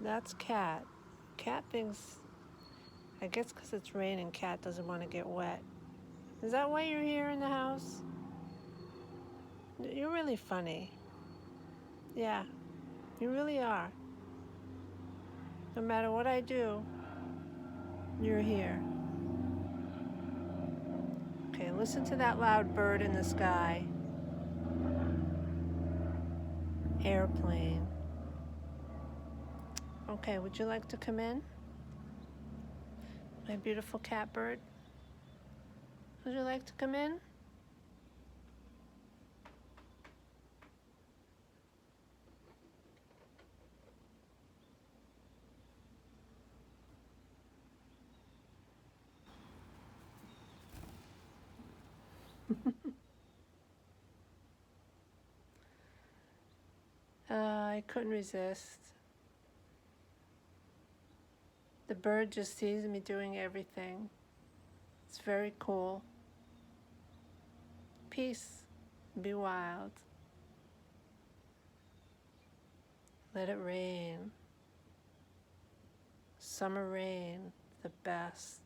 That's Cat. Cat thinks, I guess because it's raining, Cat doesn't want to get wet. Is that why you're here in the house? You're really funny. Yeah, you really are. No matter what I do, you're here. Okay, listen to that loud bird in the sky. Airplane. Okay, would you like to come in? My beautiful catbird? Would you like to come in? I couldn't resist. The bird just sees me doing everything. It's very cool. Peace. Be wild. Let it rain. Summer rain, the best.